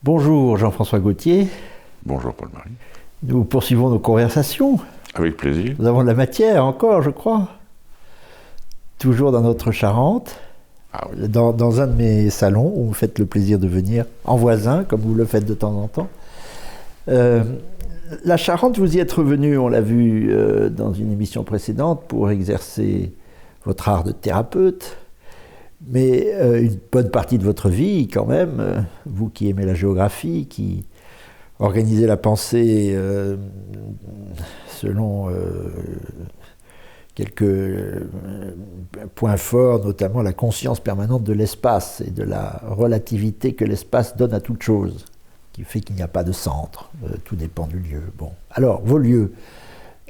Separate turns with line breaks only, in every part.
Bonjour Jean-François Gauthier.
Bonjour Paul-Marie.
Nous poursuivons nos conversations.
Avec plaisir.
Nous avons de la matière encore, je crois. Toujours dans notre Charente.
Ah oui.
Dans un de mes salons où vous faites le plaisir de venir en voisin, comme vous le faites de temps en temps. La Charente, vous y êtes revenu, on l'a vu dans une émission précédente, pour exercer votre art de thérapeute. Mais une bonne partie de votre vie, quand même, vous qui aimez la géographie, qui organisez la pensée selon quelques points forts, notamment la conscience permanente de l'espace et de la relativité que l'espace donne à toute chose, qui fait qu'il n'y a pas de centre, tout dépend du lieu. Bon. Alors, vos lieux,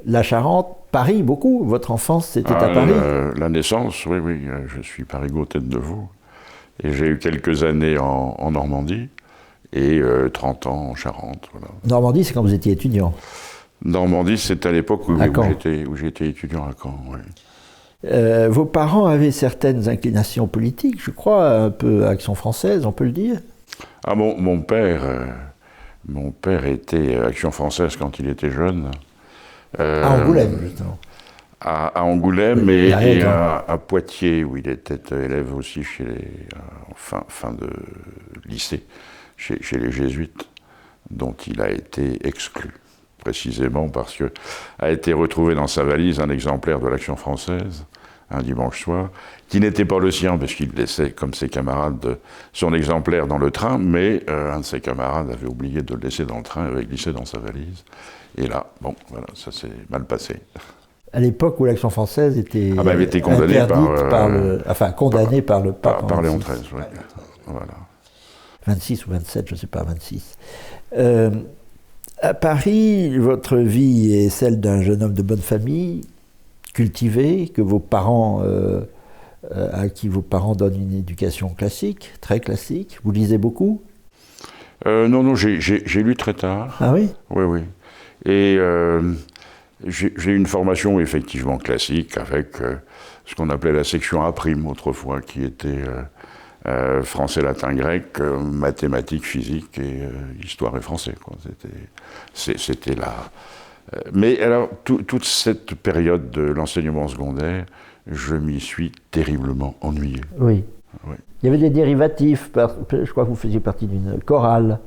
la Charente, Paris, beaucoup, votre enfance c'était à Paris?
La naissance, oui, je suis parigot tête de veau. Et j'ai eu quelques années en Normandie et 30 ans en Charente. Voilà.
Normandie, c'est quand vous étiez étudiant?
Normandie, c'est à l'époque où j'étais étudiant à Caen, oui.
Vos parents avaient certaines inclinations politiques, je crois, un peu Action française, on peut le dire?
Ah, mon père était Action française quand il était jeune.
À Angoulême, justement.
À Angoulême
oui,
et à Poitiers, où il était élève aussi fin de lycée, chez les Jésuites, dont il a été exclu, précisément parce que a été retrouvé dans sa valise un exemplaire de l'Action française, un dimanche soir, qui n'était pas le sien, parce qu'il laissait, comme ses camarades, son exemplaire dans le train, mais un de ses camarades avait oublié de le laisser dans le train, avait glissé dans sa valise. Et là, bon, voilà, ça s'est mal passé.
À l'époque où l'Action française était,
avait été condamnée
condamnée par le pape.
Par Léon XIII, oui. Voilà.
26 ou 27, je ne sais pas, 26. À Paris, votre vie est celle d'un jeune homme de bonne famille, cultivé, à qui vos parents donnent une éducation classique, très classique. Vous lisez beaucoup?
Non, j'ai lu très tard.
Ah oui?
Oui. Et j'ai une formation effectivement classique avec ce qu'on appelait la section A' autrefois, qui était français, latin, grec, mathématiques, physique et histoire et français, quoi. C'était là. Mais alors, toute cette période de l'enseignement secondaire, je m'y suis terriblement ennuyé.
Oui. Il y avait des dérivatifs, je crois que vous faisiez partie d'une chorale.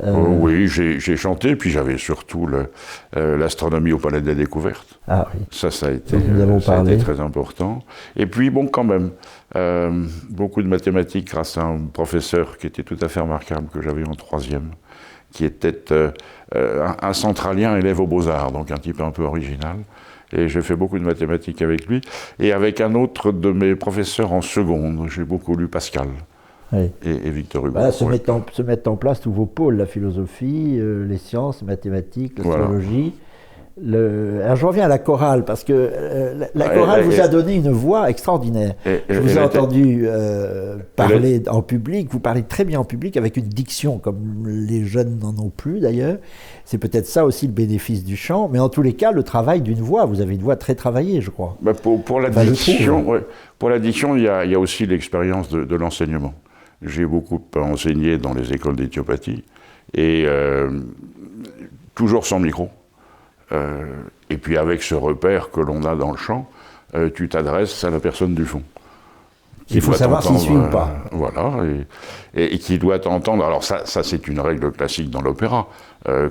Oui, j'ai chanté, puis j'avais surtout l'astronomie au Palais des Découvertes.
Ah oui.
Ça a été très important. Et puis, bon, quand même, beaucoup de mathématiques grâce à un professeur qui était tout à fait remarquable, que j'avais en 3e, qui était un centralien élève aux Beaux-Arts, donc un type un peu original. Et j'ai fait beaucoup de mathématiques avec lui. Et avec un autre de mes professeurs en seconde, j'ai beaucoup lu Pascal.
Oui.
Et Victor Hugo.
Voilà, se mettent en place tous vos pôles, la philosophie, les sciences, les mathématiques, l'astrologie. Voilà. Alors je reviens à la chorale, parce que la chorale vous a donné une voix extraordinaire. Je vous ai entendu parler en public, vous parlez très bien en public, avec une diction, comme les jeunes n'en ont plus d'ailleurs. C'est peut-être ça aussi le bénéfice du chant, mais en tous les cas, le travail d'une voix, vous avez une voix très travaillée, je crois.
Pour la diction, il y a aussi l'expérience de l'enseignement. J'ai beaucoup enseigné dans les écoles d'éthiopathie, et toujours sans micro. Et puis avec ce repère que l'on a dans le chant, tu t'adresses à la personne du fond.
Il faut savoir s'il suit ou pas.
Voilà, et qui doit t'entendre. Alors ça c'est une règle classique dans l'opéra.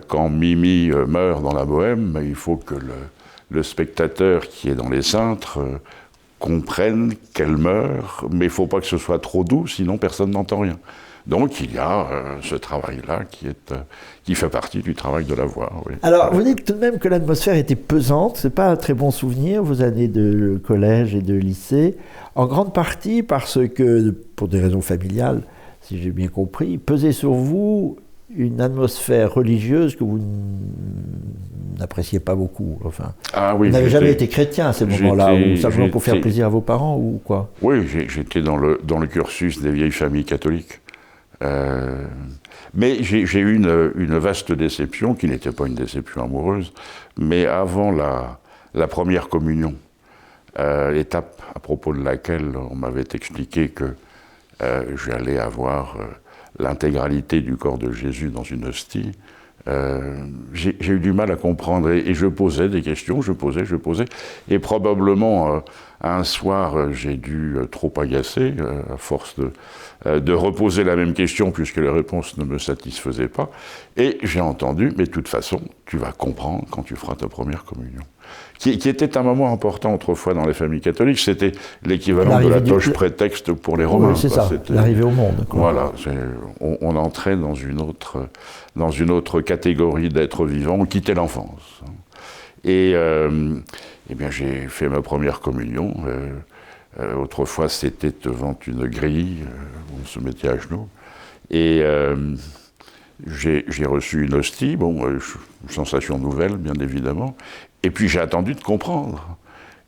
Quand Mimi meurt dans la Bohème, il faut que le spectateur qui est dans les cintres comprenne qu'elle meurt, mais il ne faut pas que ce soit trop doux, sinon personne n'entend rien. Donc il y a ce travail-là qui fait partie du travail de la voix. Oui.
Alors vous dites tout de même que l'atmosphère était pesante, c'est pas un très bon souvenir, vos années de collège et de lycée, en grande partie parce que, pour des raisons familiales, si j'ai bien compris, pesait sur vous une atmosphère religieuse que vous n'appréciez pas beaucoup. Enfin,
oui,
vous n'avez jamais été chrétien à ces moments-là, ou simplement pour faire plaisir à vos parents, ou quoi?
Oui, j'étais dans le cursus des vieilles familles catholiques. Mais j'ai eu une vaste déception, qui n'était pas une déception amoureuse, mais avant la première communion, étape à propos de laquelle on m'avait expliqué que j'allais avoir l'intégralité du corps de Jésus dans une hostie, j'ai eu du mal à comprendre. Et je posais des questions, je posais. Et probablement, un soir, j'ai dû trop agacer, à force de reposer la même question, puisque les réponses ne me satisfaisaient pas. Et j'ai entendu, mais de toute façon, tu vas comprendre quand tu feras ta première communion. Qui était un moment important autrefois dans les familles catholiques, c'était l'équivalent de la toge prétexte pour les Romains.
Oui, c'est ça, l'arrivée au monde.
Quoi. Voilà, on entrait dans une autre catégorie d'êtres vivants, on quittait l'enfance. Et bien j'ai fait ma première communion. Autrefois, c'était devant une grille, où on se mettait à genoux. Et j'ai reçu une hostie, une sensation nouvelle, bien évidemment. Et puis j'ai attendu de comprendre.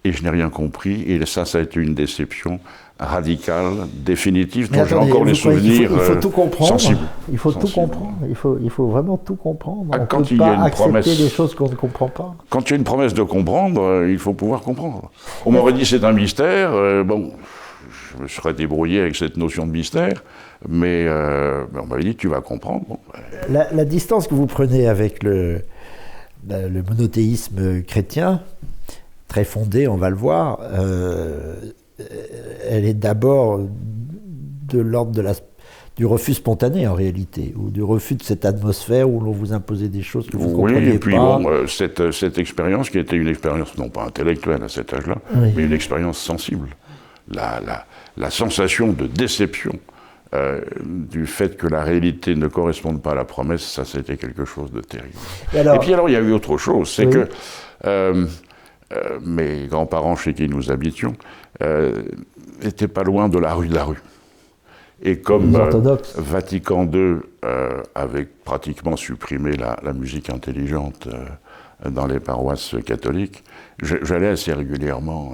Et je n'ai rien compris. Et ça a été une déception radicale, définitive, dont j'ai encore les souvenirs
il faut tout comprendre.
Sensibles.
Il faut tout comprendre. Il faut vraiment tout comprendre. On
quand
ne peut
il
pas
y a une
accepter
promesse,
des choses qu'on ne comprend pas.
Quand il y a une promesse de comprendre, il faut pouvoir comprendre. On m'aurait dit c'est un mystère. Je me serais débrouillé avec cette notion de mystère. Mais on m'avait dit tu vas comprendre.
La distance que vous prenez avec le monothéisme chrétien, très fondé, on va le voir, elle est d'abord de l'ordre du refus spontané en réalité, ou du refus de cette atmosphère où l'on vous imposait des choses que vous ne compreniez pas.
Oui, et puis cette expérience qui était une expérience non pas intellectuelle à cet âge-là, oui, mais une expérience sensible. La sensation de déception du fait que la réalité ne corresponde pas à la promesse, ça c'était quelque chose de terrible. Et puis alors il y a eu autre chose, c'est que mes grands-parents chez qui nous habitions n'étaient pas loin de la rue. Et comme Vatican II avait pratiquement supprimé la musique intelligente dans les paroisses catholiques, j'allais assez régulièrement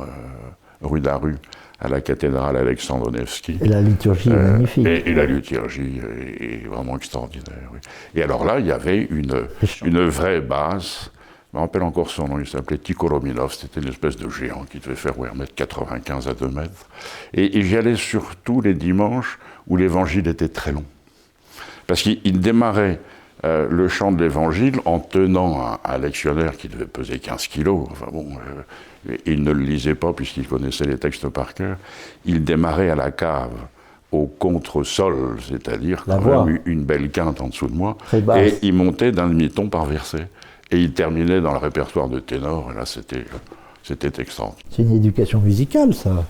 rue d'Arru, à la cathédrale Alexandre Nevski.
Et la liturgie est magnifique.
Et la liturgie est vraiment extraordinaire. Oui. Et alors là, il y avait une vraie basse. Je me rappelle encore son nom, il s'appelait Tikolominov, c'était une espèce de géant qui devait faire 1m95 à 2 mètres. Et j'y allais surtout les dimanches où l'évangile était très long. Parce qu'il démarrait le chant de l'évangile en tenant un lectionnaire qui devait peser 15 kilos. Enfin bon, il ne le lisait pas puisqu'il connaissait les textes par cœur. Il démarrait à la cave, au contre-sol, c'est-à-dire quand même une belle quinte en dessous de moi. Et il montait d'un demi-ton par verset. Et il terminait dans le répertoire de ténor, et là c'était extraordinaire.
C'est une éducation musicale, ça.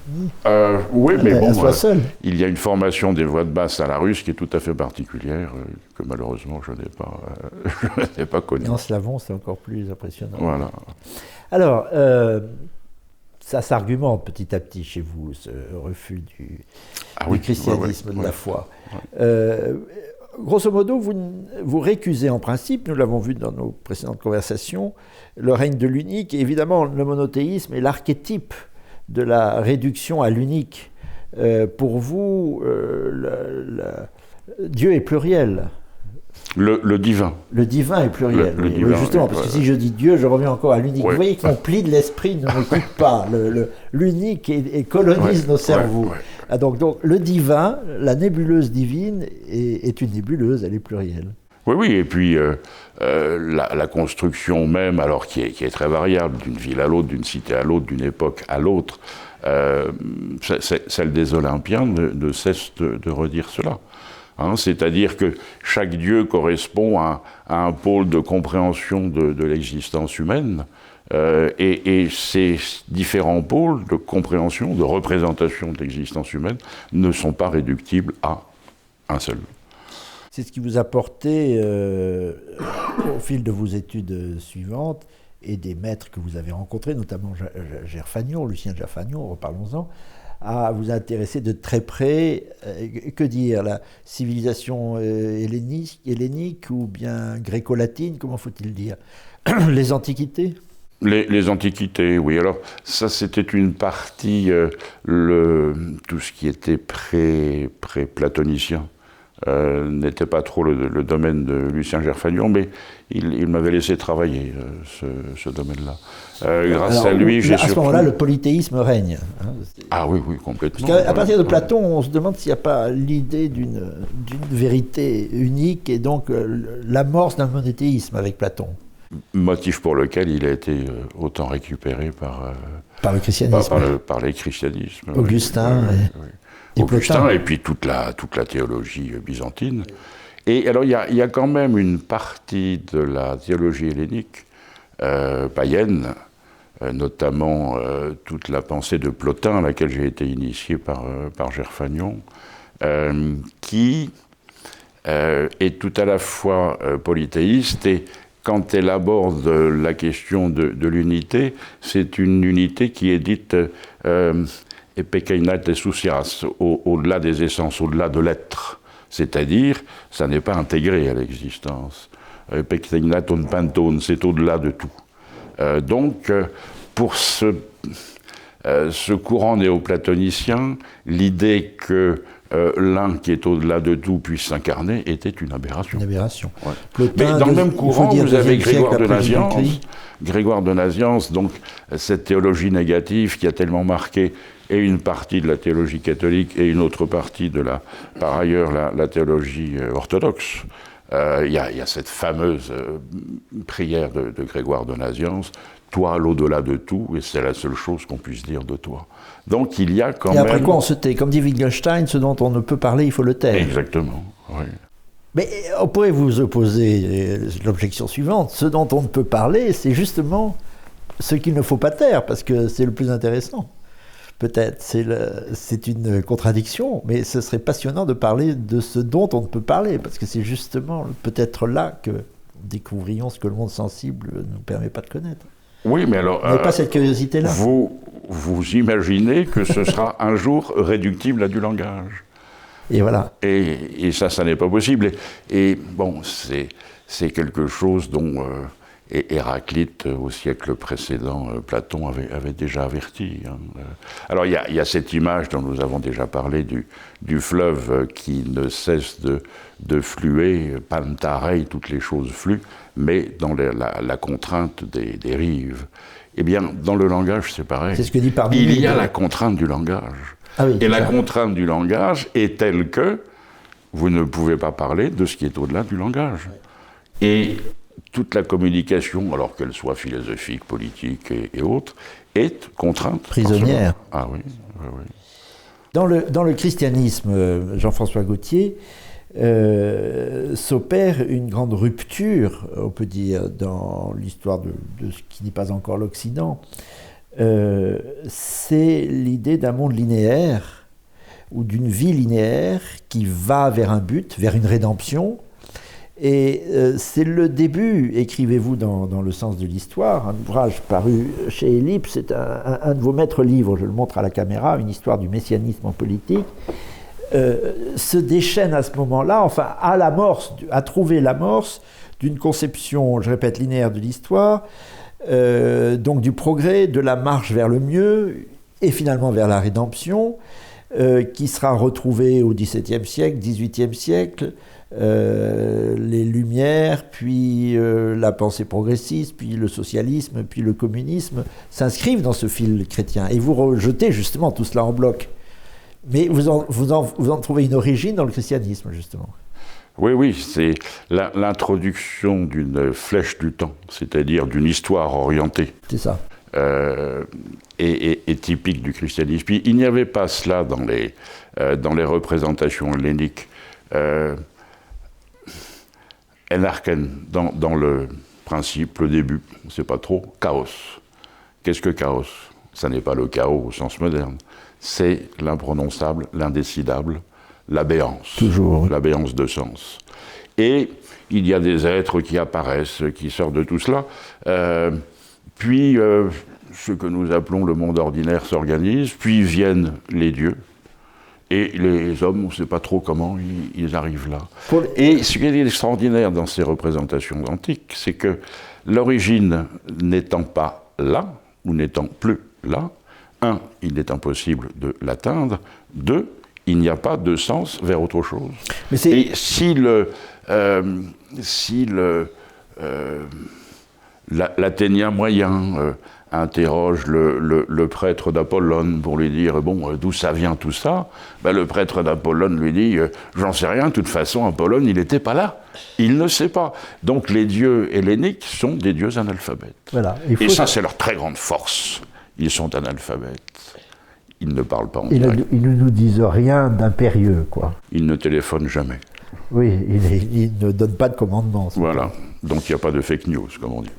Oui, mais bon,
seul.
Il y a une formation des voix de basse à la russe qui est tout à fait particulière, que malheureusement je n'ai pas connue.
En slavon, c'est encore plus impressionnant.
Voilà.
Alors, ça s'argumente petit à petit chez vous, ce refus du christianisme, de la foi. Grosso modo, vous récusez en principe, nous l'avons vu dans nos précédentes conversations, le règne de l'unique. Et évidemment, le monothéisme est l'archétype de la réduction à l'unique. Pour vous, Dieu est pluriel.
Le divin.
Le divin est pluriel.
Le divin,
justement, parce que si je dis Dieu, je reviens encore à l'unique. Vous voyez que mon pli de l'esprit ne me quitte pas. L'unique et colonise nos cerveaux. Donc le divin, la nébuleuse divine, est une nébuleuse, elle est plurielle.
Oui, et puis la construction même, alors qui est très variable, d'une ville à l'autre, d'une cité à l'autre, d'une époque à l'autre, celle des Olympiens ne cesse de redire cela. C'est-à-dire que chaque dieu correspond à un pôle de compréhension de l'existence humaine, et ces différents pôles de compréhension, de représentation de l'existence humaine ne sont pas réductibles à un seul.
C'est ce qui vous a porté, au fil de vos études suivantes, et des maîtres que vous avez rencontrés, notamment Gerfagnon, Lucien Gerfagnon, reparlons-en, à vous intéresser de très près, la civilisation hellénique ou bien gréco-latine, comment faut-il dire, les antiquités?
Les antiquités, oui. Alors ça, c'était une partie, tout ce qui était pré-platonicien, n'était pas trop le domaine de Lucien Gerfagnon, mais il m'avait laissé travailler ce domaine-là. Grâce à lui, j'ai surtout...
À ce moment-là, le polythéisme règne.
Ah oui, complètement.
Parce qu'à partir de Platon, on se demande s'il n'y a pas l'idée d'une vérité unique et donc l'amorce d'un monothéisme avec Platon.
Motif pour lequel il a été autant récupéré par
le christianisme.
Par les christianismes.
Augustin.
Augustin et puis toute la théologie byzantine. Et alors il y a quand même une partie de la théologie hellénique païenne, notamment toute la pensée de Plotin, à laquelle j'ai été initié par Gerfagnon, qui est tout à la fois polythéiste et quand elle aborde la question de l'unité, c'est une unité qui est dite epekeinat esousias, au-delà des essences, au-delà de l'être. C'est-à-dire, ça n'est pas intégré à l'existence. Epekeinat on panton, c'est au-delà de tout. Donc, pour ce courant néoplatonicien, l'idée que l'un qui est au-delà de tout puisse s'incarner était une aberration.
Une aberration.
Ouais. Mais dans le même courant, vous avez Grégoire de Nazianze. Grégoire de Nazianze, donc cette théologie négative qui a tellement marqué et une partie de la théologie catholique et une autre partie de par ailleurs la théologie orthodoxe. Il y a cette fameuse prière de Grégoire de Nazianze, « Toi, l'au-delà de tout, et c'est la seule chose qu'on puisse dire de toi ». Donc il y a quand même...
Et après quoi on se tait? Comme dit Wittgenstein, ce dont on ne peut parler, il faut le taire.
Exactement, oui.
Mais on pourrait vous opposer l'objection suivante. Ce dont on ne peut parler, c'est justement ce qu'il ne faut pas taire, parce que c'est le plus intéressant. Peut-être, c'est une contradiction, mais ce serait passionnant de parler de ce dont on ne peut parler, parce que c'est justement peut-être là que nous découvrions ce que le monde sensible ne nous permet pas de connaître.
Oui, mais alors...
Vous n'avez pas cette curiosité-là.
Vous imaginez que ce sera un jour réductible à du langage.
Et voilà.
Et ça n'est pas possible. Et bon, c'est quelque chose dont Héraclite, au siècle précédent, Platon avait déjà averti. Hein. Alors il y a cette image dont nous avons déjà parlé du fleuve qui ne cesse de fluer, pantarei, toutes les choses fluent, mais dans la contrainte des rives. Eh bien, dans le langage, c'est pareil.
C'est ce que dit Parmenides.
Il y a la contrainte du langage.
Ah oui,
et la contrainte du langage est telle que vous ne pouvez pas parler de ce qui est au-delà du langage. Oui. Et toute la communication, alors qu'elle soit philosophique, politique et autres, est contrainte.
Prisonnière.
Ah oui, oui, oui.
Dans le christianisme, Jean-François Gautier, s'opère une grande rupture, on peut dire, dans l'histoire de ce qui n'est pas encore l'Occident. C'est l'idée d'un monde linéaire, ou d'une vie linéaire qui va vers un but, vers une rédemption. Et c'est le début, écrivez-vous dans Le sens de l'histoire, un ouvrage paru chez Ellipse, c'est un de vos maîtres livres, je le montre à la caméra, une histoire du messianisme en politique, se déchaîne à ce moment-là, enfin à trouver l'amorce d'une conception, je répète, linéaire de l'histoire, donc du progrès, de la marche vers le mieux, et finalement vers la rédemption, qui sera retrouvée au XVIIe siècle, XVIIIe siècle, les Lumières, puis la pensée progressiste, puis le socialisme, puis le communisme, s'inscrivent dans ce fil chrétien. Et vous rejetez justement tout cela en bloc. Mais vous en trouvez une origine dans le christianisme, justement.
Oui, c'est l'introduction d'une flèche du temps, c'est-à-dire d'une histoire orientée.
C'est ça.
Est typique du christianisme. Puis il n'y avait pas cela dans les représentations helléniques. Enarchen, dans le principe, le début, on ne sait pas trop, chaos. Qu'est-ce que chaos? Ça n'est pas le chaos au sens moderne. C'est l'imprononçable, l'indécidable, l'abéance.
Toujours.
L'abéance de sens. Et il y a des êtres qui apparaissent, qui sortent de tout cela. Puis, ce que nous appelons le monde ordinaire s'organise, puis viennent les dieux. Et les hommes, on ne sait pas trop comment ils arrivent là. Et ce qui est extraordinaire dans ces représentations antiques, c'est que l'origine n'étant pas là, ou n'étant plus là, un, il est impossible de l'atteindre, deux, il n'y a pas de sens vers autre chose.
Mais
et si l'Athénien moyen interroge le prêtre d'Apollone pour lui dire d'où ça vient tout ça, le prêtre d'Apollone lui dit j'en sais rien, de toute façon Apollone il n'était pas là, il ne sait pas. Donc les dieux helléniques sont des dieux analphabètes.
Voilà.
Et ça c'est leur très grande force, ils sont analphabètes, ils ne parlent pas en direct.
Ils ne nous disent rien d'impérieux, quoi.
Ils ne téléphonent jamais.
Oui, ils ne donnent pas de commandement.
Voilà, donc il n'y a pas de fake news, comme on dit.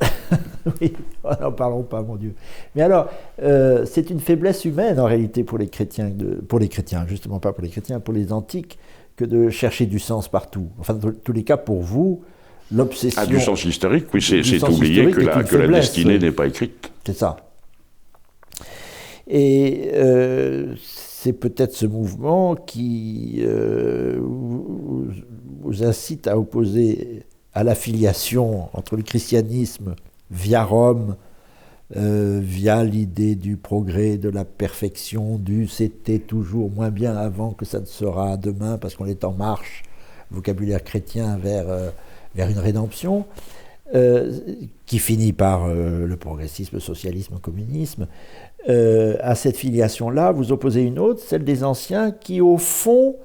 Oui, n'en parlons pas, mon Dieu. Mais alors, c'est une faiblesse humaine, en réalité, pour les chrétiens, justement pas pour les chrétiens, pour les antiques, que de chercher du sens partout. Enfin, dans tous les cas, pour vous, l'obsession...
du sens historique, oui, c'est oublier que la destinée n'est pas écrite.
C'est ça. Et c'est peut-être ce mouvement qui vous incite à opposer à l'affiliation entre le christianisme via Rome, via l'idée du progrès, de la perfection, du « c'était toujours moins bien avant que ça ne sera demain » parce qu'on est en marche, vocabulaire chrétien, vers une rédemption, qui finit par le progressisme, le socialisme, le communisme. À cette filiation-là, vous opposez une autre, celle des anciens, qui au fond,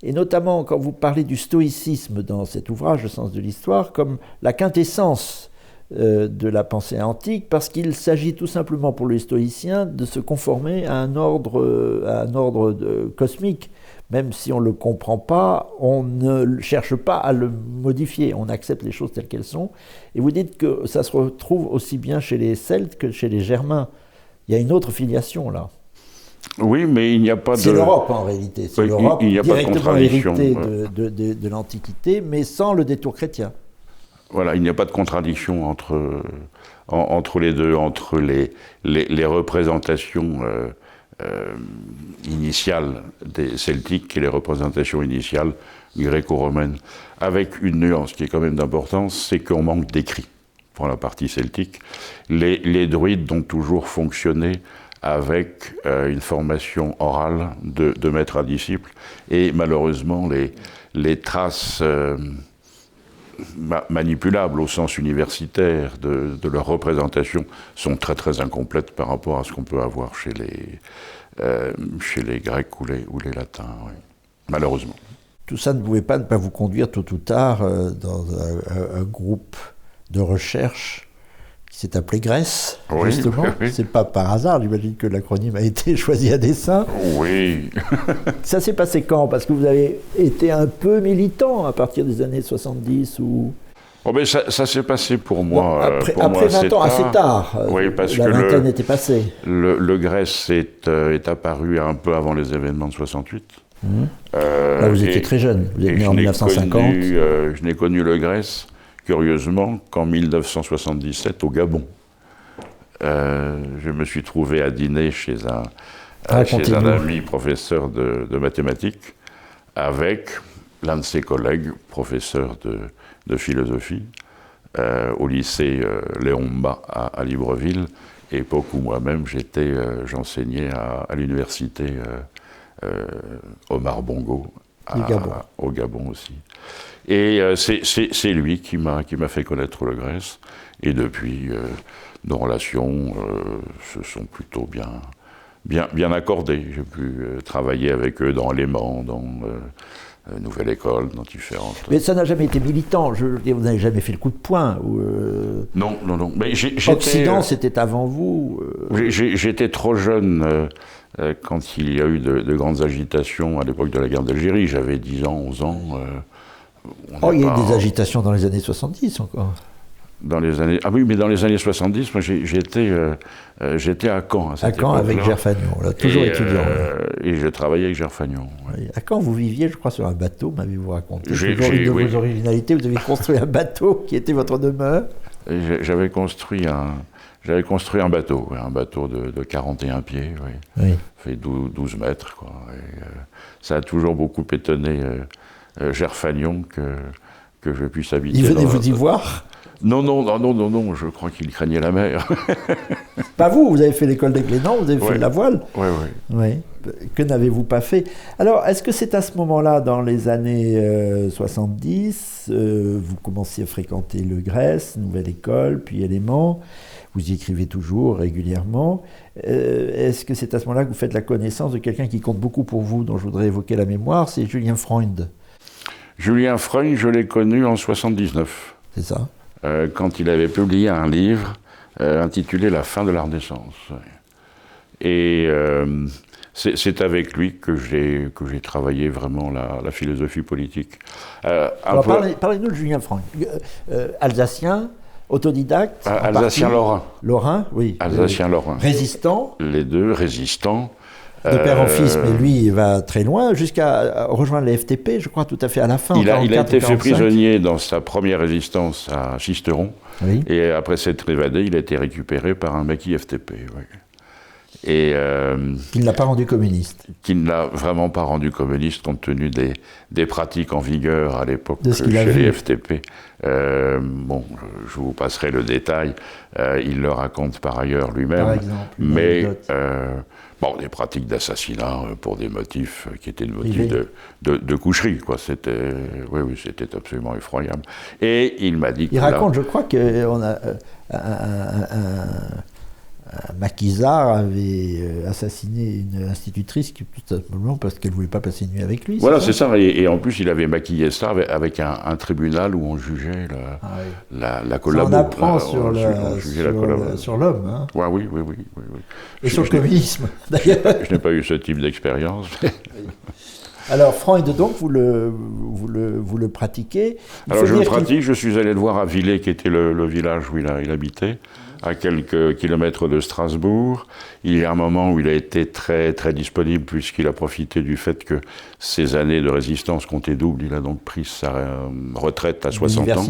et notamment quand vous parlez du stoïcisme dans cet ouvrage, Le sens de l'histoire, comme la quintessence de la pensée antique, parce qu'il s'agit tout simplement pour les stoïciens de se conformer à un ordre cosmique. Même si on ne le comprend pas, on ne cherche pas à le modifier, on accepte les choses telles qu'elles sont. Et vous dites que ça se retrouve aussi bien chez les Celtes que chez les Germains. Il y a une autre filiation là.
Oui, mais il n'y a pas de...
C'est l'Europe en réalité, c'est l'Europe
il n'y a
directement
pas de
héritée de l'Antiquité, mais sans le détour chrétien.
Voilà, il n'y a pas de contradiction entre les deux, entre les représentations initiales des Celtiques et les représentations initiales gréco-romaines, avec une nuance qui est quand même d'importance, c'est qu'on manque d'écrits. Pour la partie celtique, les druides ont toujours fonctionné avec une formation orale de maître à disciple, et malheureusement les traces manipulables au sens universitaire de leur représentation sont très très incomplètes par rapport à ce qu'on peut avoir chez les Grecs ou les Latins, oui. Malheureusement.
Tout ça ne pouvait pas ne pas vous conduire tôt ou tard dans un groupe de recherche qui s'est appelé Grèce, oui, justement. Oui. C'est pas par hasard, j'imagine que l'acronyme a été choisi à dessein.
Oui.
Ça s'est passé quand? Parce que vous avez été un peu militant à partir des années 70 ou...
Oh ben ça s'est passé pour moi.
Bon, après 20 ans, assez tard.
Oui, parce
la vingtaine était passée.
Le Grèce est apparu un peu avant les événements de 68.
Là, vous étiez très jeune, vous êtes né en 1950.
Je n'ai connu le Grèce, curieusement, qu'en 1977, au Gabon. Je me suis trouvé à dîner chez un ami professeur de mathématiques, avec l'un de ses collègues, professeur de philosophie, au lycée Léon Mba à Libreville, époque où moi-même j'enseignais à l'université Omar Bongo, au Gabon aussi. Et c'est lui qui m'a fait connaître le Grèce, et depuis, nos relations se sont plutôt bien accordées. J'ai pu travailler avec eux dans Léman, dans Nouvelle École, dans différentes...
Mais ça n'a jamais été militant, vous n'avez jamais fait le coup de poing
Non. Mais
Occident, c'était avant vous
J'étais trop jeune quand il y a eu de grandes agitations à l'époque de la guerre d'Algérie. J'avais 10 ans, 11 ans.
Il y a eu des agitations dans les années 70 encore.
Ah oui, mais dans les années 70, moi j'étais à Caen.
À Caen avec Gerfagnon, là, toujours étudiant.
Et je travaillais avec Gerfagnon.
Oui. À Caen, vous viviez, je crois, sur un bateau, m'avez-vous raconté. Toujours une de vos originalités, vous avez construit un bateau qui était votre demeure.
J'avais construit un bateau de 41 pieds, oui. Fait 12 mètres, quoi. Et, ça a toujours beaucoup étonné Gerfagnon que je puisse habiter.
Il venait vous y voir ?
Non, je crois qu'il craignait la mer.
Pas vous, vous avez fait l'école des Glénans, vous avez fait de la voile.
Oui, oui.
Oui. Que n'avez-vous pas fait? Alors, est-ce que c'est à ce moment-là, dans les années 70, vous commenciez à fréquenter le Grèce, Nouvelle École, puis Éléments, vous y écrivez toujours régulièrement. Est-ce que c'est à ce moment-là que vous faites la connaissance de quelqu'un qui compte beaucoup pour vous, dont je voudrais évoquer la mémoire, c'est Julien Freund? Julien
Freund, je l'ai connu en 79.
C'est ça.
Quand il avait publié un livre intitulé « La fin de la Renaissance ». Et c'est avec lui que j'ai travaillé vraiment la philosophie politique.
Alors parlez-nous de Julien Freund. Alsacien, autodidacte.
Alsacien lorrain.
Lorrain, oui.
Alsacien lorrain.
Résistant.
Les deux, résistants.
De père en fils, mais lui, il va très loin, jusqu'à rejoindre les FTP, je crois, tout à fait à la fin.
Il a été fait prisonnier dans sa première résistance à Sisteron. Oui. Et après s'être évadé, il a été récupéré par un maquis FTP. Oui. Et
qui ne l'a pas rendu communiste.
Qui ne l'a vraiment pas rendu communiste, compte tenu des pratiques en vigueur à l'époque chez les FTP. Bon, je vous passerai le détail. Il le raconte par ailleurs lui-même. Par exemple. Mais bon, des pratiques d'assassinat pour des motifs qui étaient des motifs de coucherie, quoi. C'était, oui, c'était absolument effroyable. Et il m'a dit.
Il raconte, je crois qu'on a Maquisard avait assassiné une institutrice tout simplement parce qu'elle ne voulait pas passer une nuit avec lui.
Voilà, c'est ça. Et en plus, il avait maquillé ça avec un tribunal où on jugeait la collabo.
Ça, on apprend sur l'homme. Hein.
Ouais, oui.
Et sur le communisme, d'ailleurs.
Je n'ai pas eu ce type d'expérience. Oui.
Alors, Freund, donc, vous le pratiquez.
Alors, je le pratique. Je suis allé le voir à Villers, qui était le village où il habitait, à quelques kilomètres de Strasbourg. Il y a un moment où il a été très, très disponible, puisqu'il a profité du fait que ses années de résistance comptaient double. Il a donc pris sa retraite à 60 ans.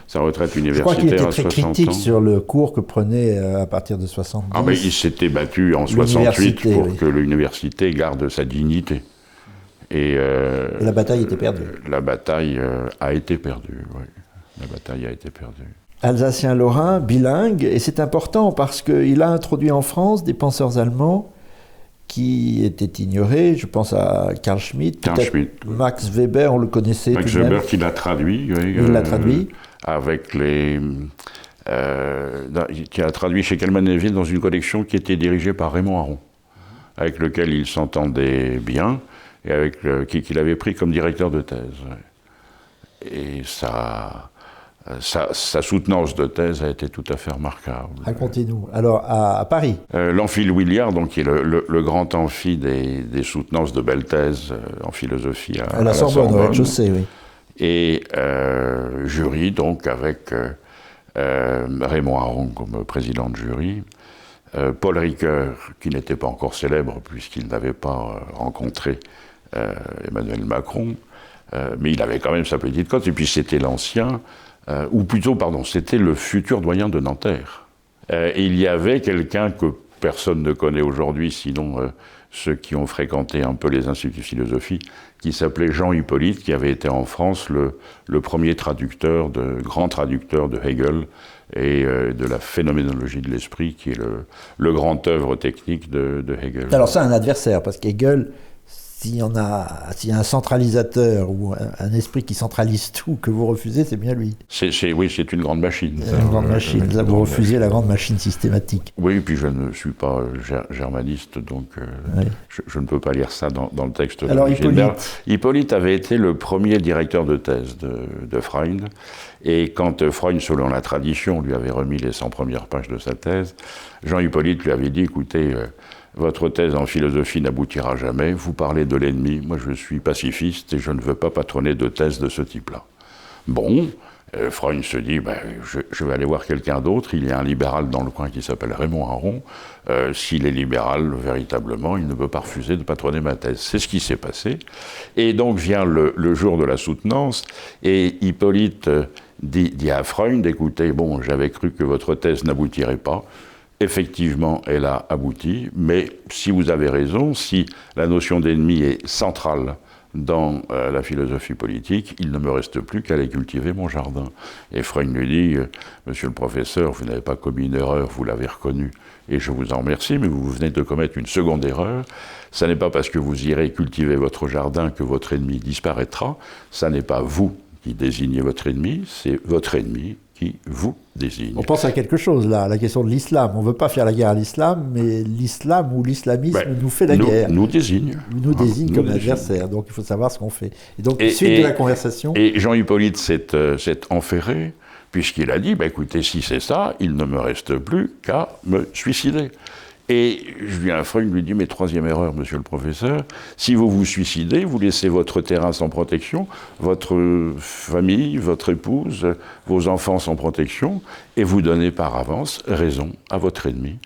Sa retraite universitaire à 60 ans. Je crois qu'il était très critique
sur le cours que prenait à partir de 70.
Ah, mais il s'était battu en 68 pour que l'université garde sa dignité. Et
la bataille était perdue.
La bataille a été perdue, oui. La bataille a été perdue.
Alsacien-lorrain, bilingue, et c'est important parce qu'il a introduit en France des penseurs allemands qui étaient ignorés. Je pense à Carl Schmitt, Max Weber, on le connaissait
Max
tout de même.
Weber qui l'a traduit. Oui,
il l'a traduit.
Avec qui a traduit chez Calman et Ville dans une collection qui était dirigée par Raymond Aron, avec lequel il s'entendait bien, et qu'il avait pris comme directeur de thèse. Et sa soutenance de thèse a été tout à fait remarquable.
Racontez-nous. Alors, à Paris.
L'amphi Louis-Liard, donc, qui est le grand amphi des soutenances de belles thèses en philosophie à la Sorbonne.
Au rez-de-chaussée, oui.
Et jury, donc, avec Raymond Aron comme président de jury, Paul Ricoeur, qui n'était pas encore célèbre puisqu'il n'avait pas rencontré Emmanuel Macron, mais il avait quand même sa petite cote, et puis c'était l'ancien, ou plutôt, pardon, c'était le futur doyen de Nanterre. Et il y avait quelqu'un que personne ne connaît aujourd'hui, sinon ceux qui ont fréquenté un peu les instituts de philosophie, qui s'appelait Jean Hippolyte, qui avait été en France le premier grand traducteur de Hegel et de la phénoménologie de l'esprit, qui est le grand œuvre technique de Hegel.
Alors c'est un adversaire, parce qu'Hegel, s'il y a un centralisateur ou un esprit qui centralise tout que vous refusez, c'est bien lui.
Oui, c'est une grande machine.
Une grande machine. Vous refusez la grande machine systématique.
Oui, puis je ne suis pas germaniste, donc je ne peux pas lire ça dans le texte.
Alors
Hippolyte avait été le premier directeur de thèse de Freund, et quand Freund, selon la tradition, lui avait remis les 100 premières pages de sa thèse, Jean Hippolyte lui avait dit, écoutez, votre thèse en philosophie n'aboutira jamais, vous parlez de l'ennemi, moi je suis pacifiste et je ne veux pas patronner de thèse de ce type-là. Bon, Freund se dit, je vais aller voir quelqu'un d'autre, il y a un libéral dans le coin qui s'appelle Raymond Aron, s'il est libéral véritablement, il ne peut pas refuser de patronner ma thèse. C'est ce qui s'est passé, et donc vient le jour de la soutenance, et Hippolyte dit à Freund, écoutez, bon, j'avais cru que votre thèse n'aboutirait pas. Effectivement, elle a abouti, mais si vous avez raison, si la notion d'ennemi est centrale dans la philosophie politique, il ne me reste plus qu'à aller cultiver mon jardin. Et Freund lui dit, monsieur le professeur, vous n'avez pas commis une erreur, vous l'avez reconnu, et je vous en remercie, mais vous venez de commettre une seconde erreur. Ça n'est pas parce que vous irez cultiver votre jardin que votre ennemi disparaîtra. Ça n'est pas vous qui désignez votre ennemi, c'est votre ennemi qui vous désigne.
On pense à quelque chose là, la question de l'islam. On ne veut pas faire la guerre à l'islam, mais l'islam ou l'islamisme nous fait la guerre.
Nous désigne.
Nous désigne comme adversaire, donc il faut savoir ce qu'on fait. Et donc, suite de la conversation...
Et Jean-Hippolyte s'est enferré, puisqu'il a dit, écoutez, si c'est ça, il ne me reste plus qu'à me suicider. Et Julien Freund lui dit, mais troisième erreur, monsieur le professeur, si vous vous suicidez, vous laissez votre terrain sans protection, votre famille, votre épouse, vos enfants sans protection, et vous donnez par avance raison à votre ennemi.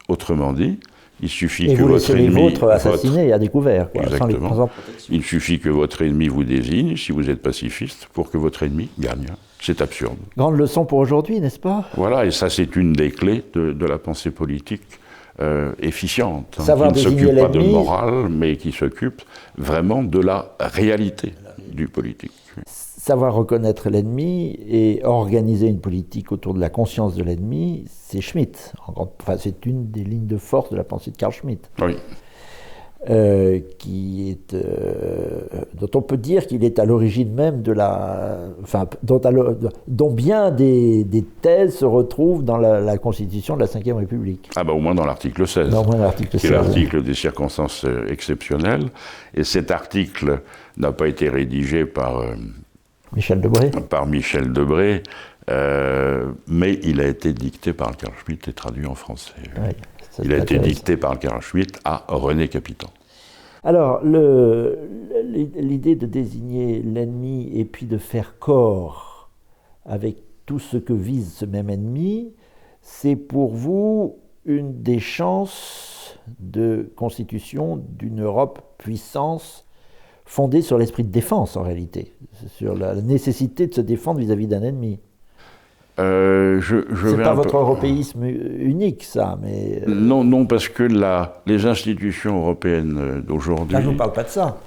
Autrement dit, il suffit que votre ennemi... Et vous laissez
les vôtres assassinés à découvert, quoi, sans
protection. Il suffit que votre ennemi vous désigne, si vous êtes pacifiste, pour que votre ennemi gagne. C'est absurde.
Grande leçon pour aujourd'hui, n'est-ce pas?
Voilà, et ça c'est une des clés de la pensée politique. Efficiente, qui
ne
s'occupe pas de morale, mais qui s'occupe vraiment de la réalité du politique.
Savoir reconnaître l'ennemi et organiser une politique autour de la conscience de l'ennemi, c'est Schmitt. C'est une des lignes de force de la pensée de Carl Schmitt.
Oui.
Dont on peut dire qu'il est à l'origine même de dont bien des thèses se retrouvent dans la Constitution de la Ve République.
Au moins dans l'article 16, qui est l'article des circonstances exceptionnelles. Et cet article n'a pas été rédigé par
Michel Debré,
mais il a été dicté par Carl Schmitt et traduit en français.
Oui.
Il a été dicté par Carl Schmitt à René Capitan.
Alors, l'idée de désigner l'ennemi et puis de faire corps avec tout ce que vise ce même ennemi, c'est pour vous une des chances de constitution d'une Europe puissance fondée sur l'esprit de défense en réalité, sur la nécessité de se défendre vis-à-vis d'un ennemi. C'est pas votre européisme unique, ça, mais...
Non, parce que les institutions européennes d'aujourd'hui...
Là, je ne vous parle pas de ça.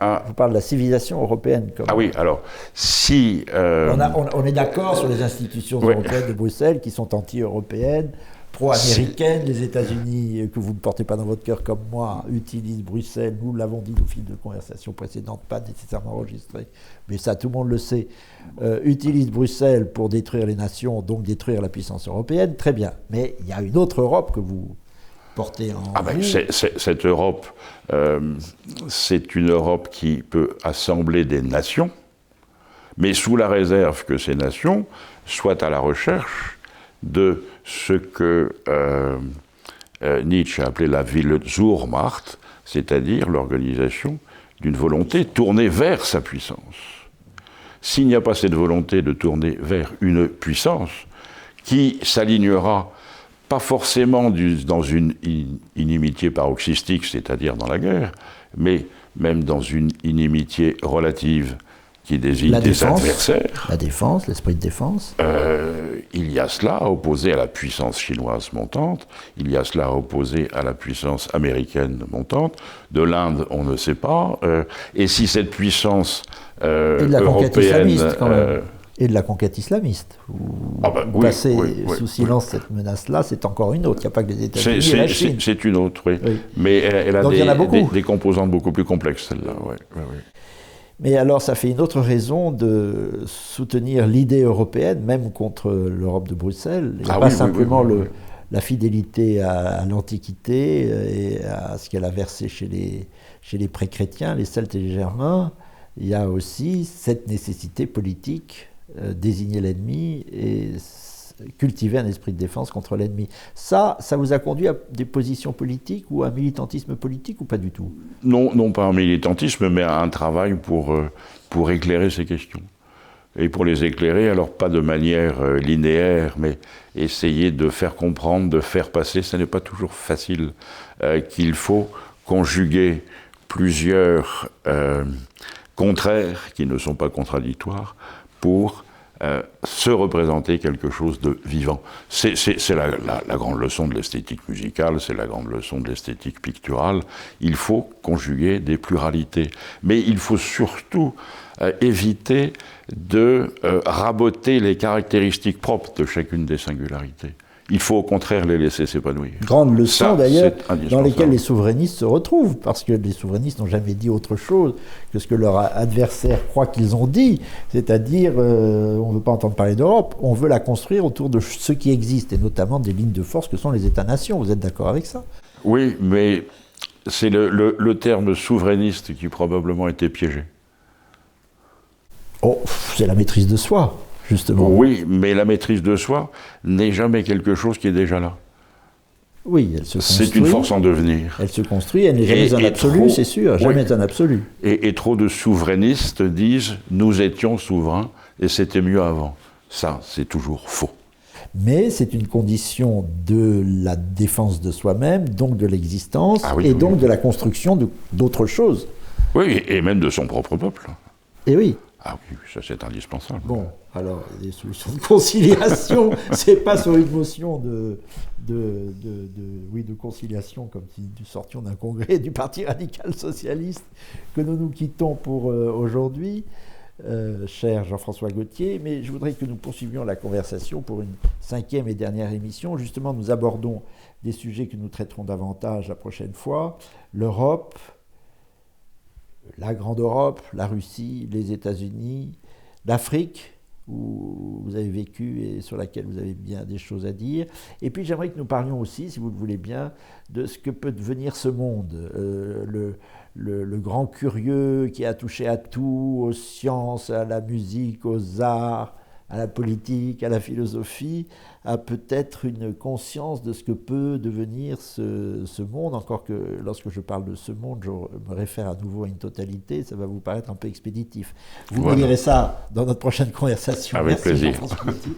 Je vous parle de la civilisation européenne.
Oui, alors, si...
On est d'accord sur les institutions européennes de Bruxelles qui sont anti-européennes, pro-américaines. Les États-Unis, que vous ne portez pas dans votre cœur comme moi, utilisent Bruxelles, nous l'avons dit au fil de conversations précédentes, pas nécessairement enregistrées, mais ça tout le monde le sait, utilisent Bruxelles pour détruire les nations, donc détruire la puissance européenne, très bien. Mais il y a une autre Europe que vous portez en vous.
Cette Europe, c'est une Europe qui peut assembler des nations, mais sous la réserve que ces nations soient à la recherche de ce que Nietzsche a appelé la Willenswehrmacht, c'est-à-dire l'organisation d'une volonté tournée vers sa puissance. S'il n'y a pas cette volonté de tourner vers une puissance qui s'alignera pas forcément dans une inimitié paroxystique, c'est-à-dire dans la guerre, mais même dans une inimitié relative qui désigne des adversaires.
La défense, l'esprit de défense.
Il y a cela opposé à la puissance chinoise montante, il y a cela opposé à la puissance américaine montante, de l'Inde on ne sait pas, et si cette puissance
et de la conquête islamiste quand même. Et de la conquête islamiste. Vous passez sous silence cette menace-là, c'est encore une autre, il n'y a pas que les États-Unis et la Chine.
C'est une autre, oui. Mais elle a des composantes beaucoup plus complexes, celle-là. Oui.
Mais alors, ça fait une autre raison de soutenir l'idée européenne, même contre l'Europe de Bruxelles. Il n'y a pas simplement la fidélité à l'Antiquité et à ce qu'elle a versé chez les pré-chrétiens, les Celtes et les Germains. Il y a aussi cette nécessité politique, désigner l'ennemi et cultiver un esprit de défense contre l'ennemi. Ça vous a conduit à des positions politiques ou à un militantisme politique ou pas du tout?
Non, pas un militantisme, mais à un travail pour éclairer ces questions. Et pour les éclairer, alors pas de manière linéaire, mais essayer de faire comprendre, de faire passer. Ce n'est pas toujours facile, qu'il faut conjuguer plusieurs plusieurs contraires qui ne sont pas contradictoires pour se représenter quelque chose de vivant. C'est la grande leçon de l'esthétique musicale, c'est la grande leçon de l'esthétique picturale. Il faut conjuguer des pluralités. Mais il faut surtout éviter de raboter les caractéristiques propres de chacune des singularités. Il faut au contraire les laisser s'épanouir.
Grande leçon d'ailleurs, dans lesquelles les souverainistes se retrouvent, parce que les souverainistes n'ont jamais dit autre chose que ce que leurs adversaires croient qu'ils ont dit, c'est-à-dire on ne veut pas entendre parler d'Europe, on veut la construire autour de ce qui existe, et notamment des lignes de force que sont les États-nations. Vous êtes d'accord avec ça?
Oui, mais c'est le terme souverainiste qui probablement a été piégé.
Oh, c'est la maîtrise de soi. Justement.
Oui, mais la maîtrise de soi n'est jamais quelque chose qui est déjà là.
Oui, elle se construit.
C'est une force en devenir.
Elle se construit, elle n'est jamais un absolu, c'est sûr, jamais un absolu.
Et trop de souverainistes disent « nous étions souverains et c'était mieux avant ». Ça, c'est toujours faux.
Mais c'est une condition de la défense de soi-même, donc de l'existence, et donc de la construction d'autres choses.
Oui, et même de son propre peuple.
Et oui.
Ah oui, ça c'est indispensable.
Bon, alors, les solutions de conciliation, c'est pas sur une motion de conciliation, comme si nous sortions d'un congrès du Parti radical socialiste, que nous nous quittons pour aujourd'hui, cher Jean-François Gautier, mais je voudrais que nous poursuivions la conversation pour une 5e et dernière émission. Justement, nous abordons des sujets que nous traiterons davantage la prochaine fois, l'Europe, la Grande Europe, la Russie, les États-Unis, l'Afrique, où vous avez vécu et sur laquelle vous avez bien des choses à dire. Et puis j'aimerais que nous parlions aussi, si vous le voulez bien, de ce que peut devenir ce monde. Le grand curieux qui a touché à tout, aux sciences, à la musique, aux arts, à la politique, à la philosophie, a peut-être une conscience de ce que peut devenir ce monde, encore que lorsque je parle de ce monde, je me réfère à nouveau à une totalité, ça va vous paraître un peu expéditif. Vous me direz ça dans notre prochaine conversation.
Avec plaisir.
Jean-François Gautier.